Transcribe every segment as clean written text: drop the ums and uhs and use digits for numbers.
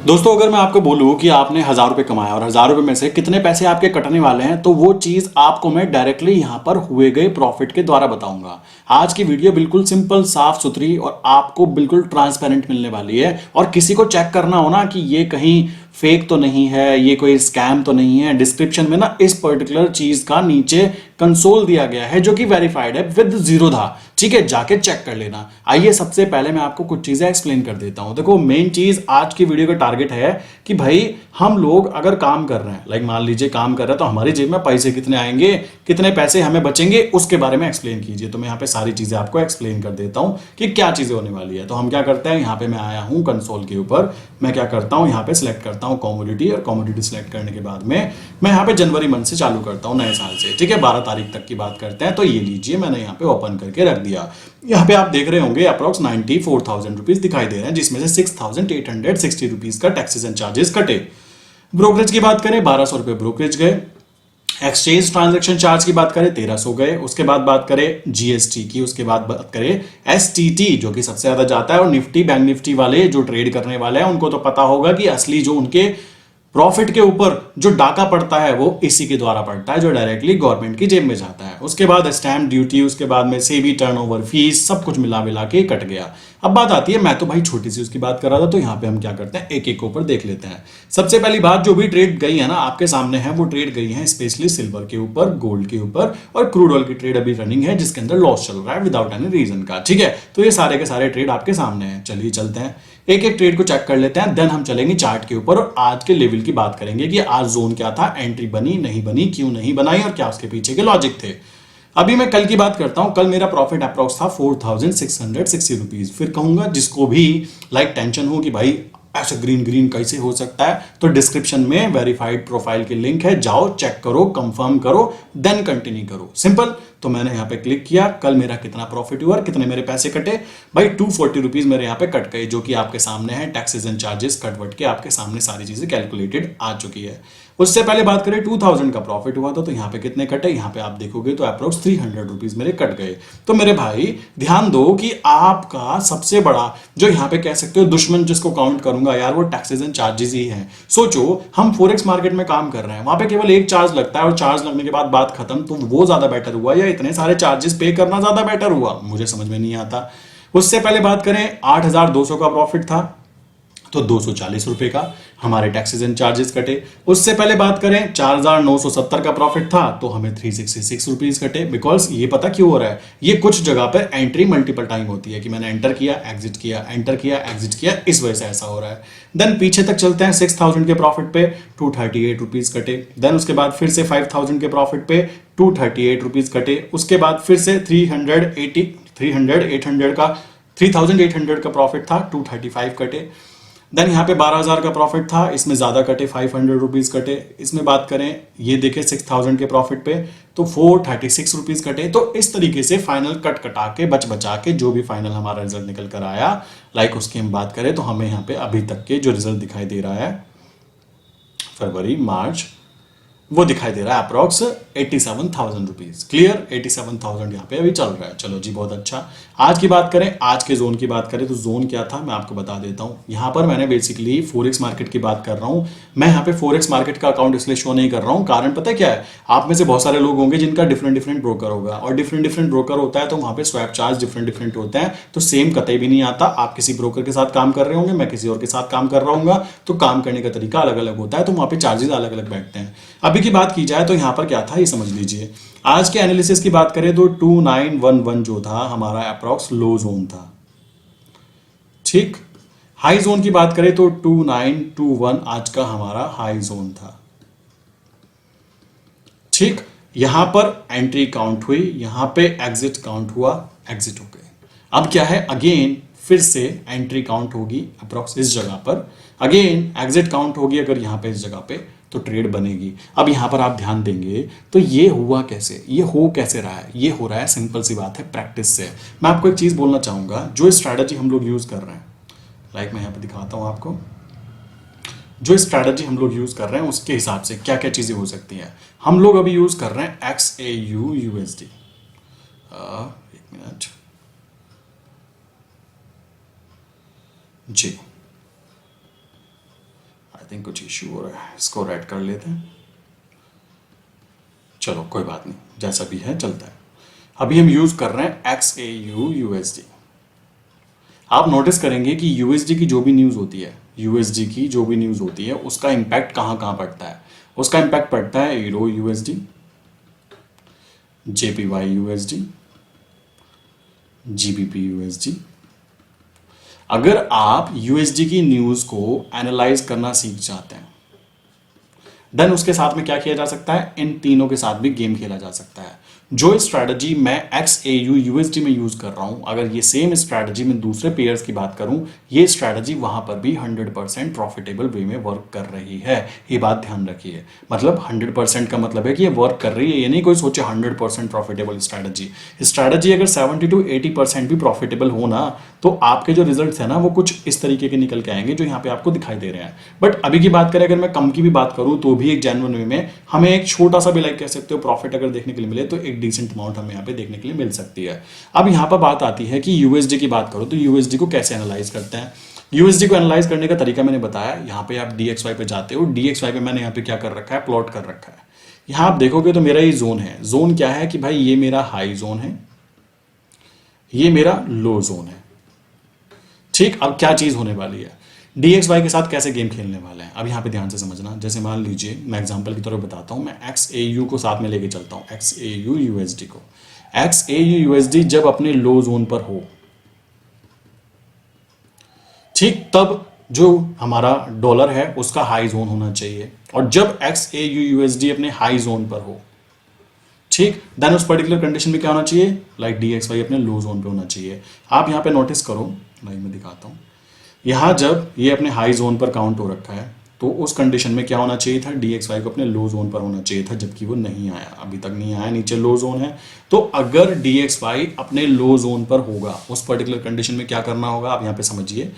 दोस्तों अगर मैं आपको बोलूं कि आपने 1,000 रुपए कमाया और 1,000 रुपए में से कितने पैसे आपके कटने वाले हैं तो वो चीज आपको मैं डायरेक्टली यहां पर हुए गए प्रॉफिट के द्वारा बताऊंगा। आज की वीडियो बिल्कुल सिंपल साफ सुथरी और आपको बिल्कुल ट्रांसपेरेंट मिलने वाली है। और किसी को चेक करना हो ना कि ये कहीं फेक तो नहीं है, ये कोई स्कैम तो नहीं है, डिस्क्रिप्शन में ना इस पर्टिकुलर चीज का नीचे कंसोल दिया गया है जो कि वेरीफाइड है विद जीरो था। ठीक है, जाके चेक कर लेना। आइए सबसे पहले मैं आपको कुछ चीजें एक्सप्लेन कर देता हूं। देखो मेन चीज आज की वीडियो का टारगेट है कि भाई हम लोग अगर काम कर रहे हैं, लाइक मान लीजिए काम कर रहे हैं तो हमारी जेब में पैसे कितने आएंगे, कितने पैसे हमें बचेंगे, उसके बारे में एक्सप्लेन कीजिए। तो मैं यहाँ पे सारी चीजें आपको एक्सप्लेन कर देता हूं कि क्या चीजें होने वाली है। तो हम क्या करते हैं, यहाँ पे मैं आया हूं कंसोल के ऊपर, मैं क्या करता हूं यहाँ पे सिलेक्ट करता हूं कमोडिटी, और कमोडिटी सिलेक्ट करने के बाद में मैं यहाँ पे जनवरी मंथ से चालू करता हूं, नए साल से। ठीक है, 12 तारीख तक की बात करते हैं। तो ये लीजिए मैंने यहाँ पे ओपन करके रख दिया। यहाँ पे आप देख रहे होंगे अप्रॉक्स 94,000 रुपीज दिखाई दे रहे हैं, जिसमें से 6,860 रुपीज का टैक्सेस एंड चार्जेस कटे। ब्रोकरेज की बात करें 1,200 रुपए ब्रोकरेज गए। एक्सचेंज ट्रांजैक्शन चार्ज की बात करें 1,300 गए। उसके बाद बात करें जीएसटी की, उसके बाद बात करें एसटीटी जो कि सबसे ज्यादा जाता है। और निफ्टी बैंक निफ्टी वाले जो ट्रेड करने वाले हैं उनको तो पता होगा कि असली जो उनके प्रॉफिट के ऊपर जो डाका पड़ता है वो इसी के द्वारा पड़ता है, जो डायरेक्टली गवर्नमेंट की जेब में जाता है। उसके बाद स्टैंप ड्यूटी, उसके बाद में सेबी टर्नओवर फीस, सब कुछ मिला मिला के कट गया। अब बात आती है, मैं तो भाई छोटी सी उसकी बात कर रहा था, तो यहाँ पे हम क्या करते हैं एक एक के ऊपर देख लेते हैं। सबसे पहली बात, जो भी ट्रेड गई है ना आपके सामने है, वो ट्रेड गई है स्पेशली सिल्वर के ऊपर, गोल्ड के ऊपर, और क्रूड ऑयल की ट्रेड अभी रनिंग है जिसके अंदर लॉस चल रहा है विदाउट एनी रीजन का। ठीक है, तो ये सारे के सारे ट्रेड आपके सामने हैं। चलिए चलते हैं एक एक ट्रेड को चेक कर लेते हैं, देन हम चलेंगे चार्ट के ऊपर और आज के लेवल की बात करेंगे कि आज जोन क्या था, एंट्री बनी नहीं बनी, क्यों नहीं बनाई, और क्या उसके पीछे के लॉजिक थे। अभी मैं कल की बात करता हूं। कल मेरा प्रॉफिट अप्रॉक्स था 4,660 रुपीज। फिर कहूंगा जिसको भी लाइक टेंशन हो कि भाई ऐसा ग्रीन ग्रीन कैसे हो सकता है, तो डिस्क्रिप्शन में वेरीफाइड प्रोफाइल की लिंक है, जाओ चेक करो, कंफर्म करो, देन कंटिन्यू करो, सिंपल। तो मैंने यहां पे क्लिक किया, कल मेरा कितना प्रॉफिट हुआ, कितने मेरे पैसे कटे भाई, 240 रुपीज मेरे यहाँ पे कट गए, जो कि आपके सामने है। टैक्सेस एंड चार्जेस कटवट के आपके सामने सारी चीजें कैलकुलेटेड आ चुकी है। उससे पहले बात करें 2,000 का प्रॉफिट हुआ था, तो यहाँ पे कितने कटे, यहाँ पे आप देखोगे तो अप्रोक्स 300 रुपीज मेरे कट गए। तो मेरे भाई ध्यान दो कि आपका सबसे बड़ा जो यहाँ पे कह सकते हो दुश्मन जिसको काउंट करूंगा यार, वो टैक्सेस एंड चार्जेस ही है। सोचो हम फोरेक्स मार्केट में काम कर रहे हैं, वहां पे केवल एक चार्ज लगता है और चार्ज लगने के बाद बात खत्म। तो वो ज्यादा बेटर हुआ या इतने सारे चार्जेस पे करना ज्यादा बेटर हुआ, मुझे समझ में नहीं आता। उससे पहले बात करें 8,200 का प्रॉफिट था, तो 240 रुपए का हमारे टैक्सेस एंड चार्जेस कटे। उससे पहले बात करें 4,970 का प्रॉफिट था, तो हमें 366 रुपीज कटे। बिकॉज ये पता क्यों हो रहा है, ये कुछ जगह पर एंट्री मल्टीपल टाइम होती है कि मैंने एंटर किया एग्जिट किया, एंटर किया एग्जिट किया, इस वजह से ऐसा हो रहा है। देन पीछे तक चलते हैं, 6,000 के प्रॉफिट पे 238 रुपीज कटे। देन उसके बाद फिर से 5,000 के प्रॉफिट पे 238 रुपीज कटे। उसके बाद फिर से 3,800 का प्रॉफिट था, 235 कटे। देन यहाँ पे 12,000 का प्रॉफिट था, इसमें ज्यादा कटे, 500 रुपीज कटे। इसमें बात करें ये देखें 6,000 के प्रॉफिट पे, तो 436 रुपीज कटे। तो इस तरीके से फाइनल कट कटा के बच बचा के जो भी फाइनल हमारा रिजल्ट निकल कर आया, लाइक उसकी हम बात करें तो हमें यहाँ पे अभी तक के जो रिजल्ट दिखाई दे रहा है फरवरी मार्च, वो दिखाई दे रहा है अप्रॉक्स 87,000 रुपीज। क्लियर, 87,000 यहाँ पे अभी चल रहा है। चलो जी बहुत अच्छा। आज की बात करें, आज के जोन की बात करें तो जोन क्या था मैं आपको बता देता हूँ। यहाँ पर मैंने बेसिकली फोरेक्स मार्केट की बात कर रहा हूँ। मैं यहाँ पे फोरेक्स मार्केट का अकाउंट इसलिए शो नहीं कर रहा हूँ, कारण पता है क्या है, आप में से बहुत सारे लोग होंगे जिनका डिफरेंट डिफरेंट ब्रोकर होगा, और डिफरेंट डिफरेंट ब्रोकर होता है तो वहाँ पे स्वैप चार्ज डिफरेंट डिफरेंट होते हैं, तो सेम कतई भी नहीं आता। आप किसी ब्रोकर के साथ काम कर रहे होंगे, मैं किसी और के साथ काम कर रहा हूँ, तो काम करने का तरीका अलग अलग होता है, तो वहाँ पे चार्जेस अलग अलग बैठते हैं। अभी की बात की जाए तो यहाँ पर क्या था ये समझ लीजिए। आज के एनालिसिस की बात करें तो 2,911 जो था हमारा अप्रॉक्स लो जोन था। ठीक, हाई जोन की बात करें तो 2,921 आज का हमारा हाई जोन था। ठीक, यहां पर एंट्री काउंट हुई, यहां पे एग्जिट काउंट हुआ, एग्जिट हो गए। अब क्या है, अगेन फिर से एंट्री काउंट होगी अप्रॉक्स इस जगह पर, अगेन एग्जिट काउंट होगी अगर यहां पे इस जगह पे, तो ट्रेड बनेगी। अब यहां पर आप ध्यान देंगे तो ये हुआ कैसे, ये हो कैसे रहा है, ये हो रहा है सिंपल सी बात है प्रैक्टिस से। मैं आपको एक चीज बोलना चाहूंगा, जो स्ट्रैटेजी हम लोग यूज कर रहे हैं, लाइक मैं यहां पर दिखाता हूं आपको, जो स्ट्रैटेजी हम लोग यूज कर रहे हैं उसके हिसाब से क्या क्या चीजें हो सकती हैं। हम लोग अभी यूज कर रहे हैं XAU USD। एक मिनट जी, आई थिंक कुछ इश्यू हो रहा है, इसको रेड कर लेते हैं। चलो कोई बात नहीं, जैसा भी है चलता है। अभी हम यूज कर रहे हैं XAU USD। आप नोटिस करेंगे कि यूएसडी की जो भी न्यूज़ होती है, यूएसडी की जो भी न्यूज़ होती है उसका इम्पैक्ट कहाँ कहाँ पड़ता है। उसका इम्पैक्ट पड़ता है euro USD, JPY USD, GBP USD. अगर आप यूएसडी की न्यूज़ को एनालाइज करना सीख जाते हैं, देन उसके साथ में क्या किया जा सकता है, इन तीनों के साथ भी गेम खेला जा सकता है। जो स्ट्रैटेजी मैं XAU USD में यूज कर रहा हूं, अगर ये सेम स्ट्रैटेजी मैं दूसरे पेयर्स की बात करूं, ये स्ट्रैटेजी वहां पर भी 100% प्रॉफिटेबल वे में वर्क कर रही है। ये बात ध्यान रखिए, मतलब 100% का मतलब है कि ये वर्क कर रही है, ये नहीं कोई सोचे 100% प्रॉफिटेबल स्ट्रैटेजी अगर 70 to 80% भी प्रॉफिटेबल हो ना, तो आपके जो रिजल्ट्स है ना वो कुछ इस तरीके के निकल के आएंगे जो यहाँ पे आपको दिखाई दे रहे हैं। बट अभी की बात करें, अगर मैं कम की भी बात करूं तो भी एक जेन्युइन वे में हमें एक छोटा सा भी लाइक कह सकते हो प्रॉफिट अगर देखने के लिए मिले तो एक डिसेंट अमाउंट हमें यहाँ पे देखने के लिए मिल सकती है। अब यहाँ पर बात आती है कि यूएसडी की बात करो तो यूएसडी को कैसे एनालाइज करते हैं। यूएसडी को एनालाइज करने का तरीका मैंने बताया। यहाँ पे आप DXY पे जाते हो, DXY पे मैंने यहाँ पे क्या कर रखा है, प्लॉट कर रखा है। यहाँ आप देखोगे तो मेरा ये जोन है। जोन क्या है कि भाई ये मेरा हाई जोन है, ये मेरा लो जोन है। ठीक, अब क्या चीज होने वाली है, DXY के साथ कैसे गेम खेलने वाले हैं, अब यहाँ पे ध्यान से समझना। जैसे मान लीजिए मैं एग्जांपल की तरह बताता हूँ, मैं XAU को साथ में लेके चलता हूँ, XAU USD को। XAU USD जब अपने लो जोन पर हो, ठीक, तब जो हमारा डॉलर है उसका हाई जोन होना चाहिए। और जब XAU USD अपने हाई जोन पर हो, ठीक, देन उस पर्टिकुलर कंडीशन में क्या होना चाहिए, लाइक DXY अपने लो जोन पे होना चाहिए। आप यहाँ पे नोटिस करो, लाइक मैं दिखाता हूँ, यहाँ जब ये अपने हाई जोन पर काउंट हो रखा है तो उस कंडीशन में क्या होना चाहिए था, DXY को अपने लो जोन पर होना चाहिए था, जबकि वो नहीं आया, अभी तक नहीं आया, नीचे लो जोन है। तो अगर DXY अपने लो जोन पर होगा, उस पर्टिकुलर कंडीशन में क्या करना होगा, आप यहाँ पे समझिए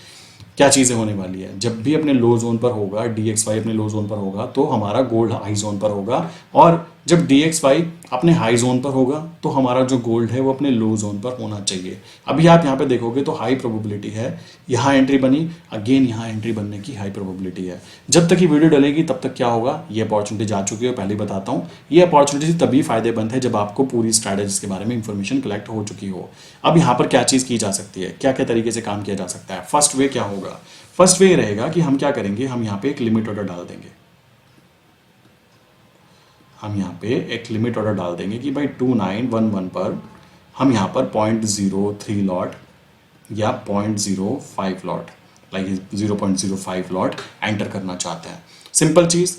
क्या चीज़ें होने वाली है। जब भी अपने लो जोन पर होगा, DXY अपने लो जोन पर होगा तो हमारा गोल्ड हाई जोन पर होगा, और जब DXY अपने हाई जोन पर होगा तो हमारा जो गोल्ड है वो अपने लो जोन पर होना चाहिए। अभी आप यहाँ पे देखोगे तो हाई प्रोबेबिलिटी है, यहाँ एंट्री बनी, अगेन यहाँ एंट्री बनने की हाई प्रोबेबिलिटी है। जब तक ये वीडियो डलेगी तब तक क्या होगा, ये अपॉर्चुनिटी जा चुकी है, पहले ही बताता हूँ। ये अपॉर्चुनिटी तभी फायदेमंद है जब आपको पूरी स्ट्रैटेजीज के बारे में इंफॉर्मेशन कलेक्ट हो चुकी हो। अब यहाँ पर क्या चीज़ की जा सकती है, क्या क्या तरीके से काम किया जा सकता है। फर्स्ट वे क्या होगा, फर्स्ट वे रहेगा कि हम क्या करेंगे, हम यहाँ पे एक लिमिट ऑर्डर डाल देंगे। हम यहाँ पे एक लिमिट ऑर्डर डाल देंगे कि भाई 2911 पर हम यहाँ पर 0.03 लॉट या 0.05 लॉट, लाइक 0.05 लॉट एंटर करना चाहते हैं। सिंपल चीज़,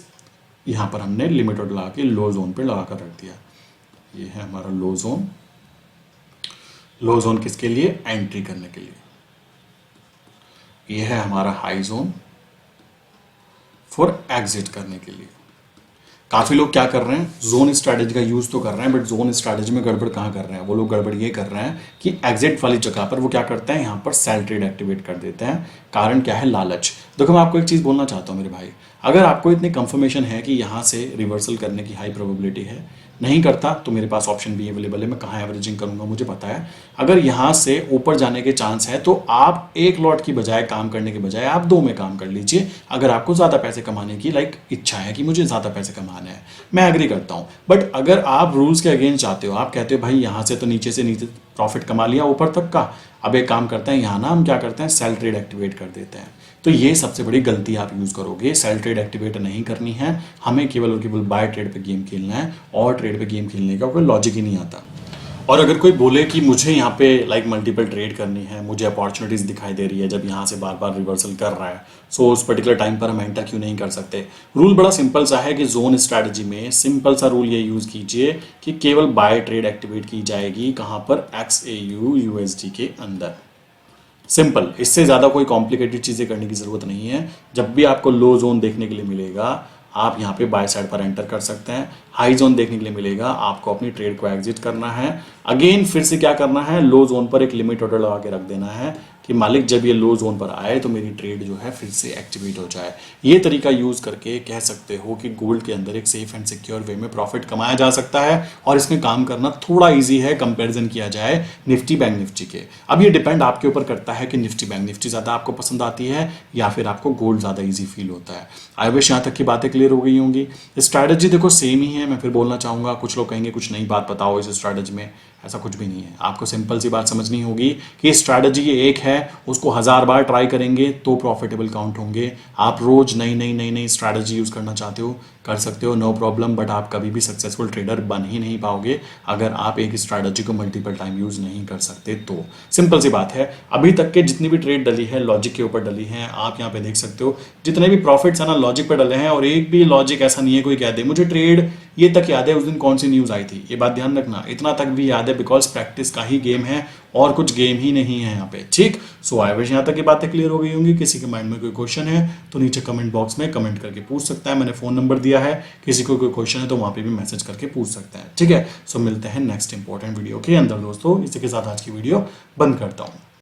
यहाँ पर हमने लिमिट ऑर्डर लगा के लो जोन पे लगा कर रख दिया। ये है हमारा लो जोन। लो जोन किसके लिए, एंट्री करने के लिए। ये है हमारा हाई जोन फॉर एग्जिट करने के लिए। काफ़ी लोग क्या कर रहे हैं, जोन स्ट्रैटेजी का यूज़ तो कर रहे हैं, बट जोन स्ट्रैटेजी में गड़बड़ कहाँ कर रहे हैं, वो लोग गड़बड़ ये कर रहे हैं कि एग्जिट वाली जगह पर वो क्या करते हैं, यहाँ पर सेल ट्रेड एक्टिवेट कर देते हैं। कारण क्या है, लालच। देखो मैं आपको एक चीज़ बोलना चाहता हूँ मेरे भाई, अगर आपको इतनी कंफर्मेशन है कि यहाँ से रिवर्सल करने की हाई प्रोबेबिलिटी है, नहीं करता तो मेरे पास ऑप्शन भी अवेलेबल है, मैं कहाँ एवरेजिंग करूँगा मुझे पता है। अगर यहाँ से ऊपर जाने के चांस है तो आप एक लॉट की बजाय काम करने के बजाय आप 2 में काम कर लीजिए। अगर आपको ज़्यादा पैसे कमाने की लाइक इच्छा है कि मुझे ज़्यादा पैसे कमाने हैं, मैं एग्री करता हूँ। बट अगर आप रूल्स के अगेंस्ट चाहते हो, आप कहते हो भाई यहाँ से तो नीचे से नीचे प्रॉफिट कमा लिया ऊपर तक का, अब एक काम करते हैं यहाँ ना हम क्या करते हैं, सेल ट्रेड एक्टिवेट कर देते हैं। तो ये सबसे बड़ी गलती आप यूज़ करोगे। सेल ट्रेड एक्टिवेट नहीं करनी है, हमें केवल और केवल बाय ट्रेड पे गेम खेलना है, और ट्रेड पे गेम खेलने का कोई लॉजिक ही नहीं आता। और अगर कोई बोले कि मुझे यहाँ पे लाइक मल्टीपल ट्रेड करनी है, मुझे अपॉर्चुनिटीज़ दिखाई दे रही है जब यहाँ से बार बार रिवर्सल कर रहा है, सो उस पर्टिकुलर टाइम पर हम एंटर क्यों नहीं कर सकते। रूल बड़ा सिंपल सा है कि जोन स्ट्रैटेजी में सिंपल सा रूल ये यूज़ कीजिए कि केवल बाय ट्रेड एक्टिवेट की जाएगी, कहाँ पर, XAU USD के अंदर। सिंपल, इससे ज़्यादा कोई कॉम्प्लिकेटेड चीज़ें करने की ज़रूरत नहीं है। जब भी आपको लो जोन देखने के लिए मिलेगा आप यहाँ पे बाय साइड पर एंटर कर सकते हैं। हाई जोन देखने के लिए मिलेगा, आपको अपनी ट्रेड को एग्जिट करना है। अगेन फिर से क्या करना है, लो जोन पर एक लिमिट ऑर्डर लगा के रख देना है कि मालिक जब ये लो जोन पर आए तो मेरी ट्रेड जो है फिर से एक्टिवेट हो जाए। ये तरीका यूज करके कह सकते हो कि गोल्ड के अंदर एक सेफ एंड सिक्योर वे में प्रॉफिट कमाया जा सकता है और इसमें काम करना थोड़ा ईजी है कंपेरिजन किया जाए निफ्टी बैंक निफ्टी के। अब ये डिपेंड आपके ऊपर करता है कि निफ्टी बैंक निफ्टी ज्यादा आपको पसंद आती है या फिर आपको गोल्ड ज्यादा ईजी फील होता है। आई विश यहाँ तक की बातें क्लियर हो गई होंगी। स्ट्रैटेजी देखो सेम ही है, मैं फिर बोलना चाहूंगा। कुछ लोग कहेंगे कुछ नई बात बताओ इस स्ट्रैटेजी में, ऐसा कुछ भी नहीं है। आपको सिंपल सी बात समझनी होगी कि स्ट्रैटेजी ये एक है, उसको 1000 बार ट्राई करेंगे तो प्रॉफिटेबल काउंट होंगे। आप रोज नई नई नई नई स्ट्रैटेजी यूज करना चाहते हो कर सकते हो, नो प्रॉब्लम, बट आप कभी भी सक्सेसफुल ट्रेडर बन ही नहीं पाओगे अगर आप एक स्ट्रैटेजी को मल्टीपल टाइम यूज नहीं कर सकते तो। सिंपल सी बात है। अभी तक के जितनी भी ट्रेड डली है लॉजिक के ऊपर डली है, आप यहाँ पे देख सकते हो जितने भी प्रॉफिट्स है ना लॉजिक पर डले हैं, और एक भी लॉजिक ऐसा नहीं है कोई कह दे मुझे ट्रेड ये तक याद है उस दिन कौन सी न्यूज आई थी, ये बात ध्यान रखना, इतना तक भी याद है बिकॉज प्रैक्टिस का ही गेम है और कुछ गेम ही नहीं है यहाँ पे, ठीक। सो आई विश यहाँ तक की बातें क्लियर हो गई होंगी। किसी के माइंड में कोई क्वेश्चन है तो नीचे कमेंट बॉक्स में कमेंट करके पूछ सकता है, मैंने फोन नंबर दिया है, किसी को कोई क्वेश्चन है तो वहां पे भी मैसेज करके पूछ सकता है, ठीक है। सो मिलते हैं नेक्स्ट इंपॉर्टेंट वीडियो के अंदर दोस्तों। इसी के साथ आज की वीडियो बंद करता हूँ।